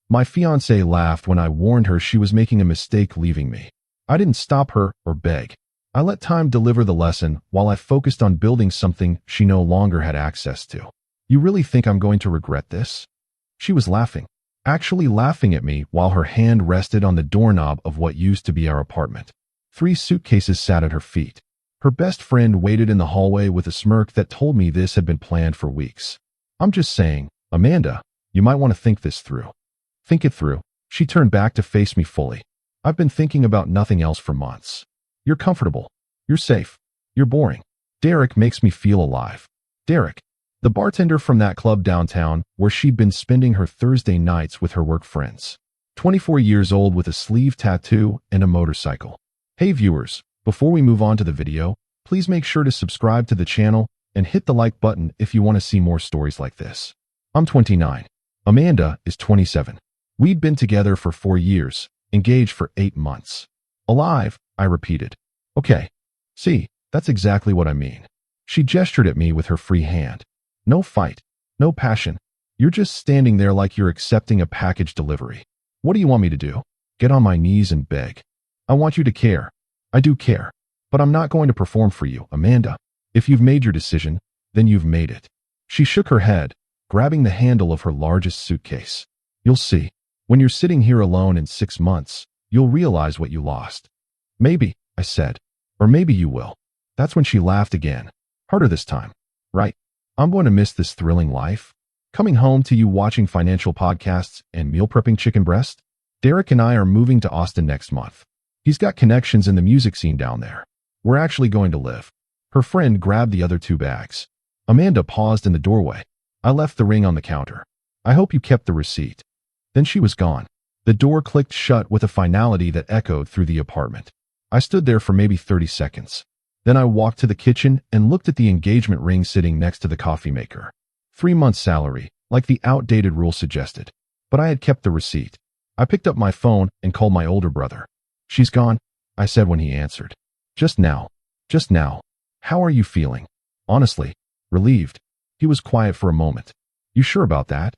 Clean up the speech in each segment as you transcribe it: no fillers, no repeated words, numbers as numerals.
My fiancée laughed when I warned her she was making a mistake leaving me. I didn't stop her or beg. I let time deliver the lesson while I focused on building something she no longer had access to. You really think I'm going to regret this? She was laughing, actually laughing at me while her hand rested on the doorknob of what used to be our apartment. 3 suitcases sat at her feet. Her best friend waited in the hallway with a smirk that told me this had been planned for weeks. I'm just saying, Amanda, you might want to think this through. Think it through. She turned back to face me fully. I've been thinking about nothing else for months. You're comfortable. You're safe. You're boring. Derek makes me feel alive. Derek, the bartender from that club downtown where she'd been spending her Thursday nights with her work friends. 24 years old with a sleeve tattoo and a motorcycle. Hey viewers, before we move on to the video, please make sure to subscribe to the channel and hit the like button if you want to see more stories like this. I'm 29. Amanda is 27. We'd been together for 4 years, engaged for 8 months. Alive, I repeated. Okay. See, that's exactly what I mean. She gestured at me with her free hand. No fight, no passion. You're just standing there like you're accepting a package delivery. What do you want me to do? Get on my knees and beg? I want you to care. I do care. But I'm not going to perform for you, Amanda. If you've made your decision, then you've made it. She shook her head, grabbing the handle of her largest suitcase. You'll see. When you're sitting here alone in 6 months, you'll realize what you lost. Maybe, I said. Or maybe you will. That's when she laughed again. Harder this time. Right. I'm going to miss this thrilling life. Coming home to you watching financial podcasts and meal prepping chicken breast. Derek and I are moving to Austin next month. He's got connections in the music scene down there. We're actually going to live. Her friend grabbed the other 2 bags. Amanda paused in the doorway. I left the ring on the counter. I hope you kept the receipt. Then she was gone. The door clicked shut with a finality that echoed through the apartment. I stood there for maybe 30 seconds. Then I walked to the kitchen and looked at the engagement ring sitting next to the coffee maker. 3 months' salary, like the outdated rule suggested. But I had kept the receipt. I picked up my phone and called my older brother. She's gone, I said when he answered. Just now. Just now. How are you feeling? Honestly, relieved. He was quiet for a moment. You sure about that?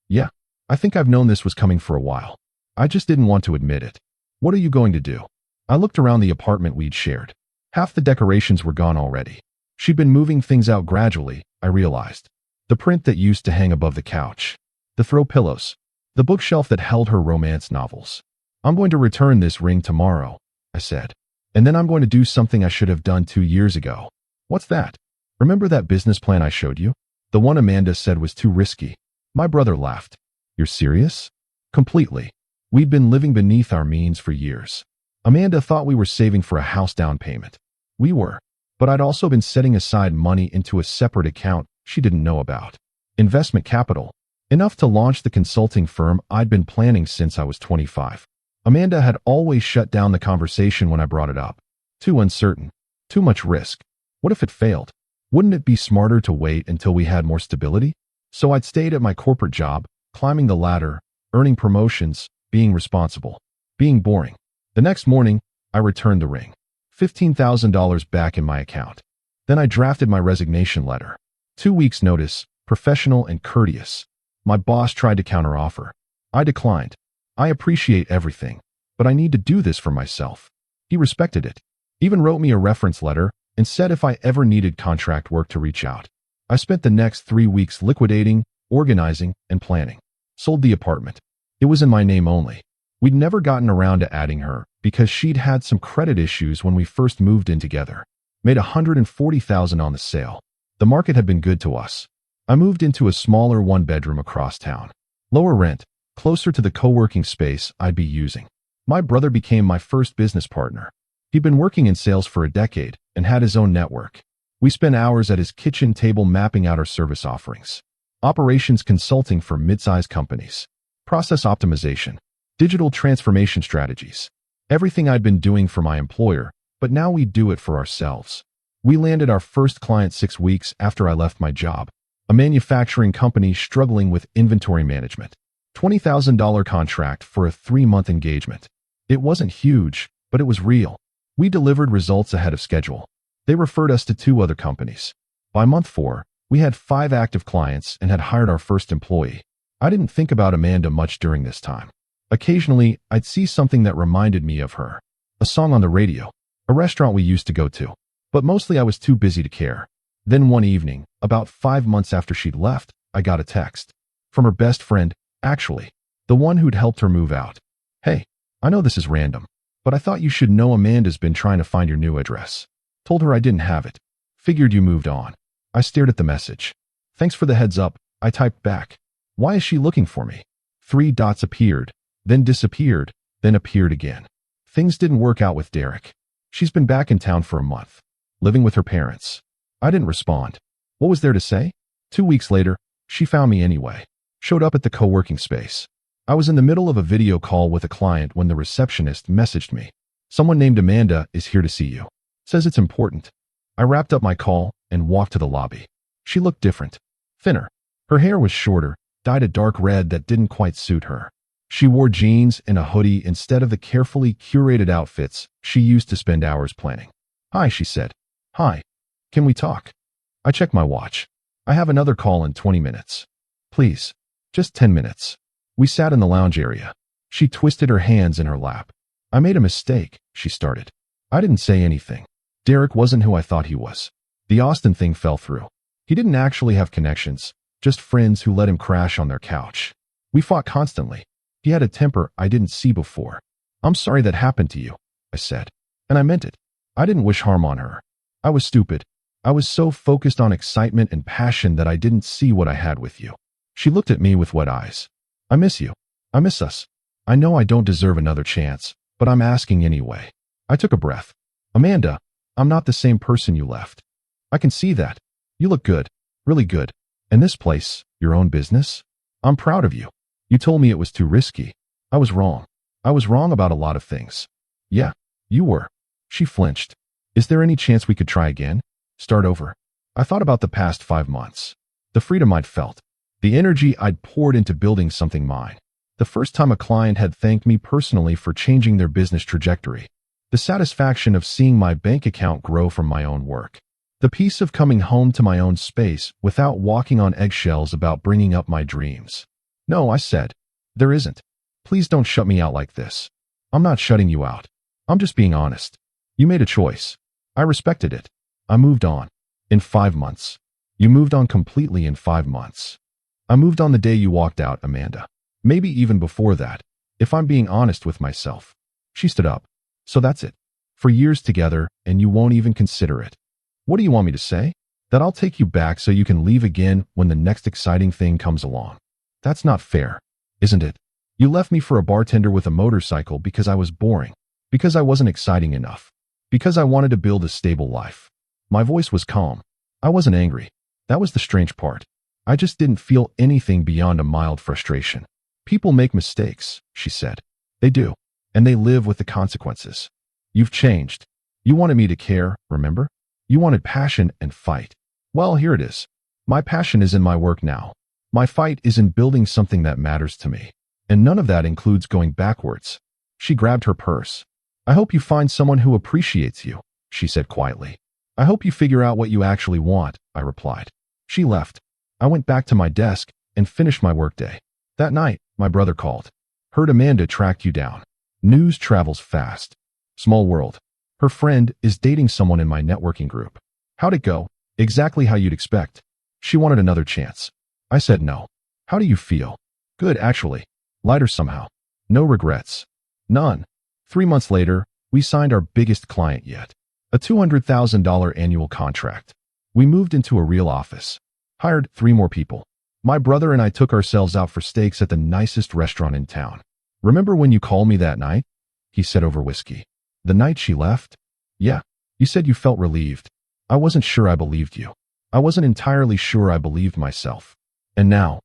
Yeah. I think I've known this was coming for a while. I just didn't want to admit it. What are you going to do? I looked around the apartment we'd shared. Half the decorations were gone already. She'd been moving things out gradually, I realized. The print that used to hang above the couch. The throw pillows. The bookshelf that held her romance novels. I'm going to return this ring tomorrow, I said. And then I'm going to do something I should have done 2 years ago. What's that? Remember that business plan I showed you? The one Amanda said was too risky. My brother laughed. You're serious? Completely. We'd been living beneath our means for years. Amanda thought we were saving for a house down payment. We were. But I'd also been setting aside money into a separate account she didn't know about. Investment capital. Enough to launch the consulting firm I'd been planning since I was 25. Amanda had always shut down the conversation when I brought it up. Too uncertain. Too much risk. What if it failed? Wouldn't it be smarter to wait until we had more stability? So I'd stayed at my corporate job, climbing the ladder, earning promotions, being responsible, being boring. The next morning, I returned the ring. $15,000 back in my account. Then I drafted my resignation letter. 2 weeks' notice, professional and courteous. My boss tried to counteroffer. I declined. I appreciate everything, but I need to do this for myself. He respected it. Even wrote me a reference letter and said if I ever needed contract work to reach out. I spent the next 3 weeks liquidating, organizing, and planning. Sold the apartment. It was in my name only. We'd never gotten around to adding her because she'd had some credit issues when we first moved in together. Made $140,000 on the sale. The market had been good to us. I moved into a smaller 1-bedroom across town. Lower rent, closer to the co-working space I'd be using. My brother became my first business partner. He'd been working in sales for a decade and had his own network. We spent hours at his kitchen table mapping out our service offerings. Operations consulting for mid-sized companies. Process optimization. Digital transformation strategies. Everything I'd been doing for my employer, but now we do it for ourselves. We landed our first client 6 weeks after I left my job. A manufacturing company struggling with inventory management. $20,000 contract for a 3-month engagement. It wasn't huge, but it was real. We delivered results ahead of schedule. They referred us to 2 other companies. By month 4, we had 5 active clients and had hired our first employee. I didn't think about Amanda much during this time. Occasionally, I'd see something that reminded me of her. A song on the radio, a restaurant we used to go to. But mostly I was too busy to care. Then one evening, about 5 months after she'd left, I got a text. From her best friend, actually. The one who'd helped her move out. Hey, I know this is random, but I thought you should know Amanda's been trying to find your new address. Told her I didn't have it. Figured you moved on. I stared at the message. Thanks for the heads up, I typed back. Why is she looking for me? 3 dots appeared, then disappeared, then appeared again. Things didn't work out with Derek. She's been back in town for a month, living with her parents. I didn't respond. What was there to say? 2 weeks later, she found me anyway. Showed up at the co-working space. I was in the middle of a video call with a client when the receptionist messaged me. Someone named Amanda is here to see you. Says it's important. I wrapped up my call and walked to the lobby. She looked different. Thinner. Her hair was shorter, dyed a dark red that didn't quite suit her. She wore jeans and a hoodie instead of the carefully curated outfits she used to spend hours planning. Hi, she said. Hi. Can we talk? I checked my watch. I have another call in 20 minutes. Please. Just 10 minutes. We sat in the lounge area. She twisted her hands in her lap. I made a mistake, she started. I didn't say anything. Derek wasn't who I thought he was. The Austin thing fell through. He didn't actually have connections, just friends who let him crash on their couch. We fought constantly. He had a temper I didn't see before. I'm sorry that happened to you, I said. And I meant it. I didn't wish harm on her. I was stupid. I was so focused on excitement and passion that I didn't see what I had with you. She looked at me with wet eyes. I miss you. I miss us. I know I don't deserve another chance, but I'm asking anyway. I took a breath. Amanda, I'm not the same person you left. I can see that. You look good. Really good. And this place, your own business? I'm proud of you. You told me it was too risky. I was wrong. I was wrong about a lot of things. Yeah, you were. She flinched. Is there any chance we could try again? Start over. I thought about the past 5 months. The freedom I'd felt. The energy I'd poured into building something mine. The first time a client had thanked me personally for changing their business trajectory. The satisfaction of seeing my bank account grow from my own work. The peace of coming home to my own space without walking on eggshells about bringing up my dreams. No, I said. There isn't. Please don't shut me out like this. I'm not shutting you out. I'm just being honest. You made a choice. I respected it. I moved on. In 5 months. You moved on completely in 5 months. I moved on the day you walked out, Amanda. Maybe even before that, if I'm being honest with myself. She stood up. So that's it. For years together, and you won't even consider it. What do you want me to say? That I'll take you back so you can leave again when the next exciting thing comes along. That's not fair, isn't it? You left me for a bartender with a motorcycle because I was boring. Because I wasn't exciting enough. Because I wanted to build a stable life. My voice was calm. I wasn't angry. That was the strange part. I just didn't feel anything beyond a mild frustration. People make mistakes, she said. They do. And they live with the consequences. You've changed. You wanted me to care, remember? You wanted passion and fight. Well, here it is. My passion is in my work now. My fight is in building something that matters to me. And none of that includes going backwards. She grabbed her purse. I hope you find someone who appreciates you, she said quietly. I hope you figure out what you actually want, I replied. She left. I went back to my desk and finished my workday. That night, my brother called. Heard Amanda tracked you down. News travels fast. Small world. Her friend is dating someone in my networking group. How'd it go? Exactly how you'd expect. She wanted another chance. I said no. How do you feel? Good, actually. Lighter somehow. No regrets. None. 3 months later, we signed our biggest client yet. A $200,000 annual contract. We moved into a real office. Hired 3 more people. My brother and I took ourselves out for steaks at the nicest restaurant in town. Remember when you called me that night? He said over whiskey. The night she left? Yeah. You said you felt relieved. I wasn't sure I believed you. I wasn't entirely sure I believed myself. And now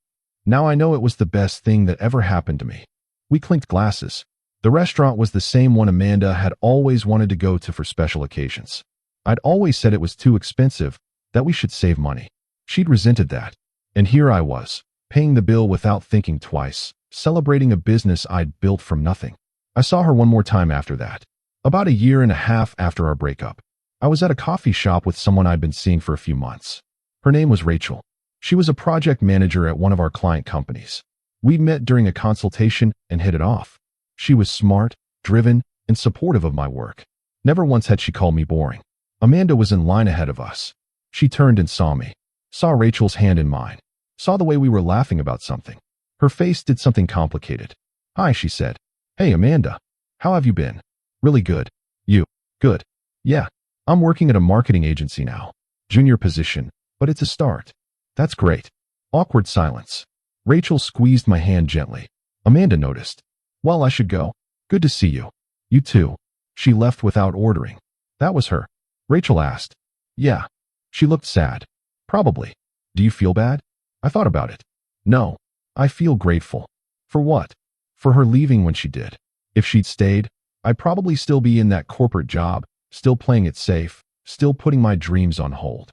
I know it was the best thing that ever happened to me. We clinked glasses. The restaurant was the same one Amanda had always wanted to go to for special occasions. I'd always said it was too expensive, that we should save money. She'd resented that. And here I was, paying the bill without thinking twice, celebrating a business I'd built from nothing. I saw her one more time after that. About 1.5 years after our breakup. I was at a coffee shop with someone I'd been seeing for a few months. Her name was Rachel. She was a project manager at one of our client companies. We met during a consultation and hit it off. She was smart, driven, and supportive of my work. Never once had she called me boring. Amanda was in line ahead of us. She turned and saw me, saw Rachel's hand in mine, saw the way we were laughing about something. Her face did something complicated. "Hi," she said. "Hey, Amanda. How have you been?" "Really good." "You?" "Good. Yeah. I'm working at a marketing agency now. Junior position, but it's a start." "That's great." Awkward silence. Rachel squeezed my hand gently. Amanda noticed. "Well, I should go. Good to see you." "You too." She left without ordering. "That was her?" Rachel asked. "Yeah." She looked sad. "Probably. Do you feel bad?" I thought about it. "No. I feel grateful." "For what?" "For her leaving when she did. If she'd stayed, I'd probably still be in that corporate job, still playing it safe, still putting my dreams on hold."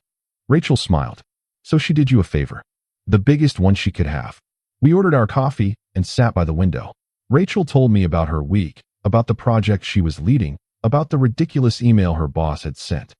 Rachel smiled. "So she did you a favor." "The biggest one she could have." We ordered our coffee and sat by the window. Rachel told me about her week, about the project she was leading, about the ridiculous email her boss had sent.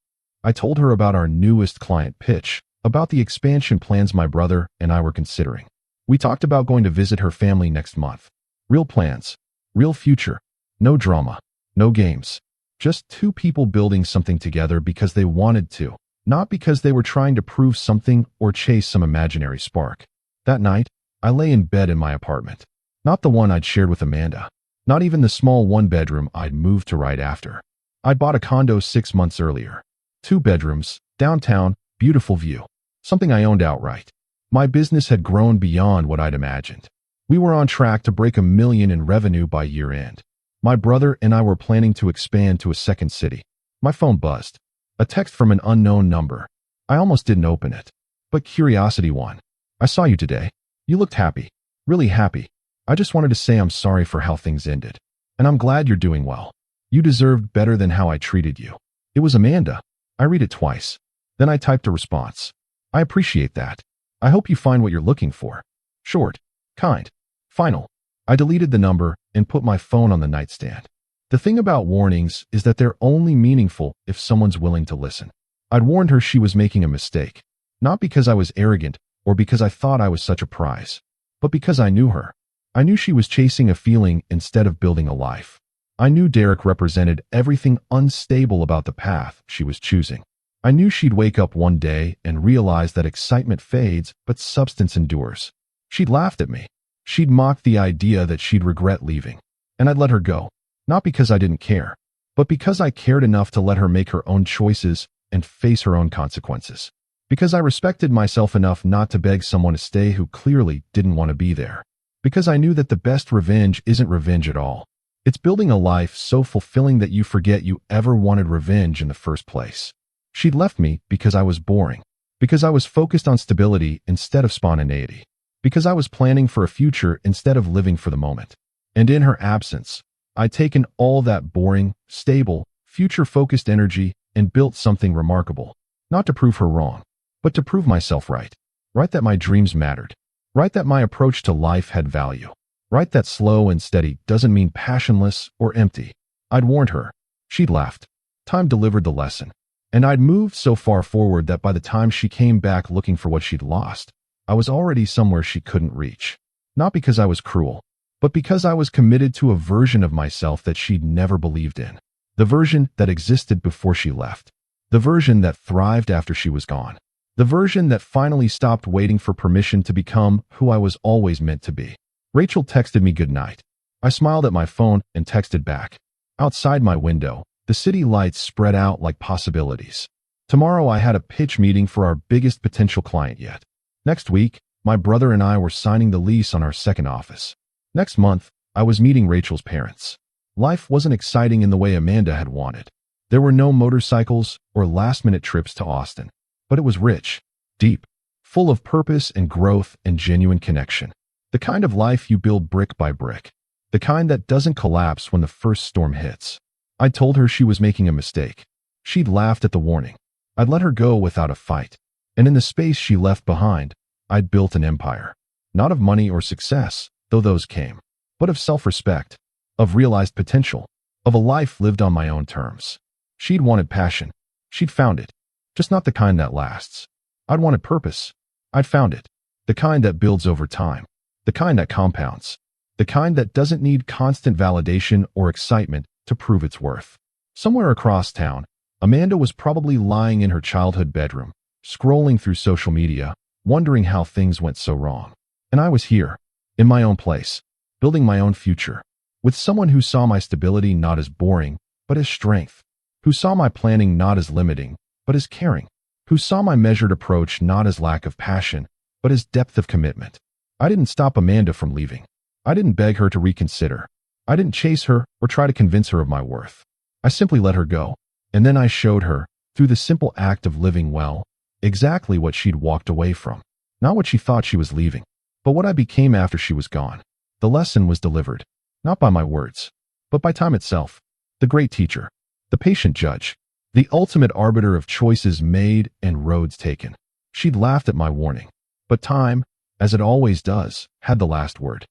I told her about our newest client pitch, about the expansion plans my brother and I were considering. We talked about going to visit her family next month. Real plans, real future, no drama, no games. Just two people building something together because they wanted to, not because they were trying to prove something or chase some imaginary spark. That night, I lay in bed in my apartment. Not the one I'd shared with Amanda. Not even the small one-bedroom I'd moved to right after. I'd bought a condo 6 months earlier. 2 bedrooms, downtown, beautiful view. Something I owned outright. My business had grown beyond what I'd imagined. We were on track to break $1 million in revenue by year-end. My brother and I were planning to expand to a second city. My phone buzzed. A text from an unknown number. I almost didn't open it. But curiosity won. "I saw you today. You looked happy. Really happy. I just wanted to say I'm sorry for how things ended. And I'm glad you're doing well. You deserved better than how I treated you." It was Amanda. I read it twice. Then I typed a response. "I appreciate that. I hope you find what you're looking for. Short, kind, final." I deleted the number and put my phone on the nightstand. The thing about warnings is that they're only meaningful if someone's willing to listen. I'd warned her she was making a mistake. Not because I was arrogant or because I thought I was such a prize, but because I knew her. I knew she was chasing a feeling instead of building a life. I knew Derek represented everything unstable about the path she was choosing. I knew she'd wake up one day and realize that excitement fades, but substance endures. She'd laughed at me. She'd mocked the idea that she'd regret leaving. And I'd let her go. Not because I didn't care, but because I cared enough to let her make her own choices and face her own consequences. Because I respected myself enough not to beg someone to stay who clearly didn't want to be there. Because I knew that the best revenge isn't revenge at all. It's building a life so fulfilling that you forget you ever wanted revenge in the first place. She'd left me because I was boring. Because I was focused on stability instead of spontaneity. Because I was planning for a future instead of living for the moment. And in her absence, I'd taken all that boring, stable, future-focused energy and built something remarkable. Not to prove her wrong, but to prove myself right. Right that my dreams mattered. Right that my approach to life had value. Right that slow and steady doesn't mean passionless or empty. I'd warned her. She'd laughed. Time delivered the lesson. And I'd moved so far forward that by the time she came back looking for what she'd lost, I was already somewhere she couldn't reach. Not because I was cruel, but because I was committed to a version of myself that she'd never believed in. The version that existed before she left. The version that thrived after she was gone. The version that finally stopped waiting for permission to become who I was always meant to be. Rachel texted me goodnight. I smiled at my phone and texted back. Outside my window, the city lights spread out like possibilities. Tomorrow I had a pitch meeting for our biggest potential client yet. Next week, my brother and I were signing the lease on our second office. Next month, I was meeting Rachel's parents. Life wasn't exciting in the way Amanda had wanted. There were no motorcycles or last-minute trips to Austin. But it was rich, deep, full of purpose and growth and genuine connection. The kind of life you build brick by brick. The kind that doesn't collapse when the first storm hits. I told her she was making a mistake. She'd laughed at the warning. I'd let her go without a fight. And in the space she left behind, I'd built an empire. Not of money or success, though those came, but of self-respect, of realized potential, of a life lived on my own terms. She'd wanted passion. She'd found it. Just not the kind that lasts. I'd wanted purpose. I'd found it. The kind that builds over time. The kind that compounds. The kind that doesn't need constant validation or excitement to prove its worth. Somewhere across town, Amanda was probably lying in her childhood bedroom, scrolling through social media, wondering how things went so wrong. And I was here, in my own place, building my own future, with someone who saw my stability not as boring, but as strength, who saw my planning not as limiting, but as caring, who saw my measured approach not as lack of passion, but as depth of commitment. I didn't stop Amanda from leaving. I didn't beg her to reconsider. I didn't chase her or try to convince her of my worth. I simply let her go. And then I showed her, through the simple act of living well, exactly what she'd walked away from. Not what she thought she was leaving, but what I became after she was gone. The lesson was delivered, not by my words, but by time itself. The great teacher, the patient judge, the ultimate arbiter of choices made and roads taken. She'd laughed at my warning, but time, as it always does, had the last word.